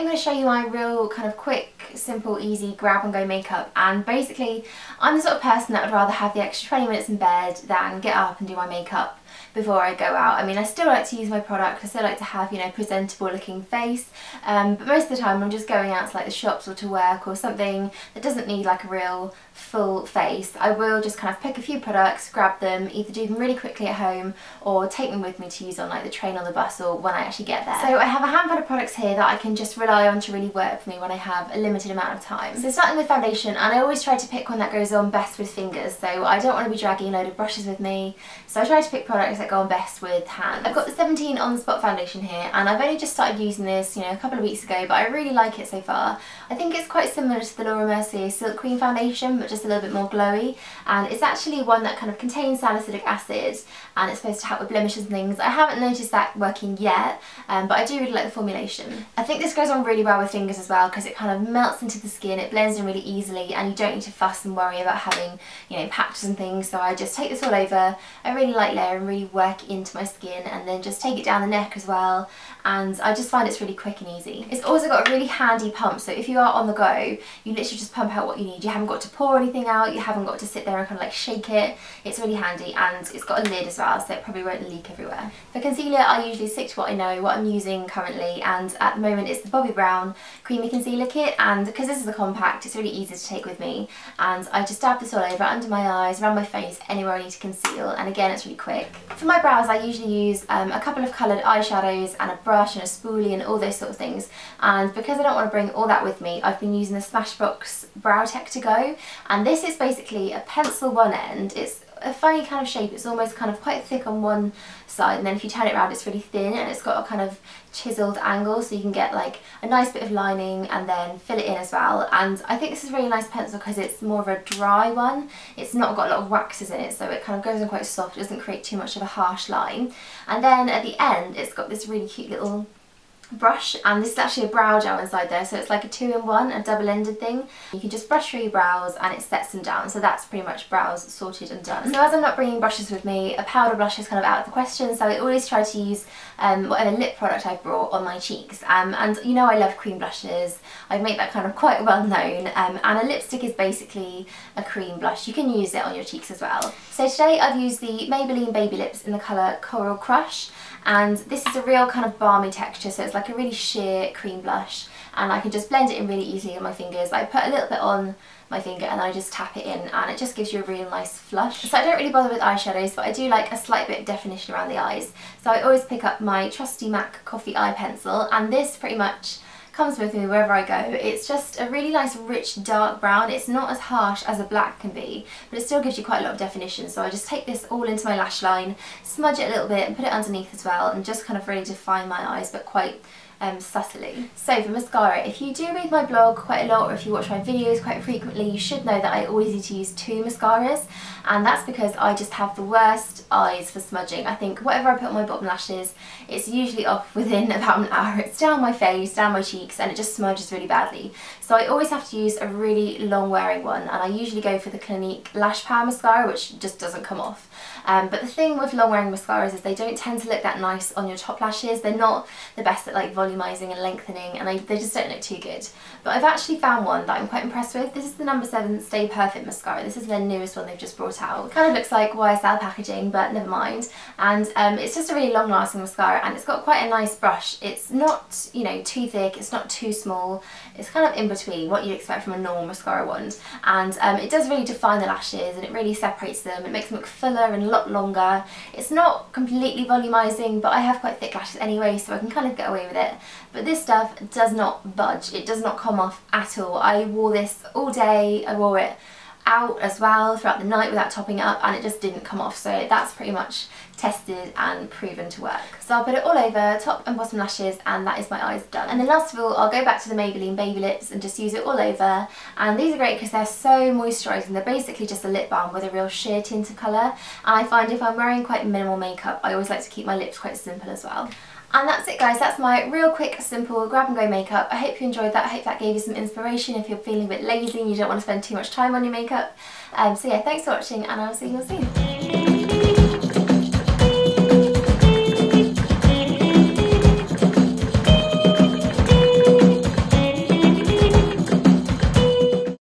I'm going to show you my real kind of quick, simple, easy grab and go makeup. And basically I'm the sort of person that would rather have the extra 20 minutes in bed than get up and do my makeup before I go out. I mean, I still like to use my product, I still like to have, you know, presentable looking face, but most of the time I'm just going out to like the shops or to work or something that doesn't need like a real full face. I will just kind of pick a few products, grab them, either do them really quickly at home or take them with me to use on like the train or the bus or when I actually get there. So I have a handful of products here that I can just rely on to really work for me when I have a limited amount of time. So starting with foundation, and I always try to pick one that goes on best with fingers, so I don't want to be dragging a load of brushes with me, so I try to pick products that go on best with hands. I've got the 17 on the spot foundation here, and I've only just started using this, you know, a couple of weeks ago, but I really like it so far. I think it's quite similar to the Laura Mercier Silk Queen foundation, but just a little bit more glowy, and it's actually one that kind of contains salicylic acid and it's supposed to help with blemishes and things. I haven't noticed that working yet, but I do really like the formulation. I think this goes on really well with fingers as well because it kind of melts into the skin, it blends in really easily, and you don't need to fuss and worry about having, you know, patches and things. So I just take this all over, a really light layer, and really work into my skin, and then just take it down the neck as well, and I just find it's really quick and easy. It's also got a really handy pump, so if you are on the go, you literally just pump out what you need. You haven't got to pour anything out, you haven't got to sit there and kind of like shake it. It's really handy, and it's got a lid as well, so it probably won't leak everywhere. For concealer, I usually stick to what I know, what I'm using currently, and at the moment it's the Bobbi Brown Creamy Concealer Kit, and because this is a compact, it's really easy to take with me, and I just dab this all over, under my eyes, around my face, anywhere I need to conceal, and again it's really quick. For my brows, I usually use a couple of coloured eyeshadows and a brush and a spoolie and all those sort of things, and because I don't want to bring all that with me, I've been using the Smashbox Brow Tech to go, and this is basically a pencil one end. It's a funny kind of shape, it's almost kind of quite thick on one side, and then if you turn it around it's really thin, and it's got a kind of chiseled angle so you can get like a nice bit of lining and then fill it in as well. And I think this is a really nice pencil because it's more of a dry one, it's not got a lot of waxes in it, so it kind of goes on quite soft, it doesn't create too much of a harsh line. And then at the end it's got this really cute little brush, and this is actually a brow gel inside there, so it's like a 2-in-1, a double-ended thing. You can just brush through your brows and it sets them down, so that's pretty much brows sorted and done. So as I'm not bringing brushes with me, a powder blush is kind of out of the question, so I always try to use whatever lip product I've brought on my cheeks, and you know I love cream blushes, I make that kind of quite well known, and a lipstick is basically a cream blush. You can use it on your cheeks as well. So today I've used the Maybelline Baby Lips in the colour Coral Crush, and this is a real kind of balmy texture, so it's like a really sheer cream blush, and I can just blend it in really easily on my fingers. I put a little bit on my finger and I just tap it in, and it just gives you a real nice flush. So I don't really bother with eyeshadows, but I do like a slight bit of definition around the eyes, so I always pick up my trusty MAC Coffee Eye Pencil, and this pretty much comes with me wherever I go. It's just a really nice rich dark brown. It's not as harsh as a black can be, but it still gives you quite a lot of definition, so I just take this all into my lash line, smudge it a little bit and put it underneath as well, and just kind of really define my eyes, but quite subtly. So for mascara, if you do read my blog quite a lot, or if you watch my videos quite frequently, you should know that I always need to use 2 mascaras, and that's because I just have the worst eyes for smudging. I think whatever I put on my bottom lashes, it's usually off within about an hour. It's down my face, down my cheeks, and it just smudges really badly. So I always have to use a really long wearing one, and I usually go for the Clinique Lash Power Mascara, which just doesn't come off. But the thing with long wearing mascaras is they don't tend to look that nice on your top lashes. They're not the best at like volumizing and lengthening, and they just don't look too good. But I've actually found one that I'm quite impressed with. This is the No. 7 Stay Perfect mascara. This is their newest one they've just brought out. Kind of looks like YSL packaging, but never mind. And it's just a really long lasting mascara, and it's got quite a nice brush. It's not, you know, too thick, it's not too small, it's kind of in between what you'd expect from a normal mascara wand, and it does really define the lashes, and it really separates them. It makes them look fuller and a lot longer. It's not completely volumizing, but I have quite thick lashes anyway, so I can kind of get away with it. But this stuff does not budge, it does not come off at all. I wore this all day, I wore it out as well throughout the night without topping it up, and it just didn't come off, so that's pretty much tested and proven to work. So I'll put it all over top and bottom lashes, and that is my eyes done. And then last of all, I'll go back to the Maybelline Baby Lips and just use it all over, and these are great because they're so moisturising. They're basically just a lip balm with a real sheer tint of colour, and I find if I'm wearing quite minimal makeup, I always like to keep my lips quite simple as well. And that's it guys, that's my real quick, simple grab and go makeup. I hope you enjoyed that, I hope that gave you some inspiration if you're feeling a bit lazy and you don't want to spend too much time on your makeup. So yeah, thanks for watching, and I'll see you all soon.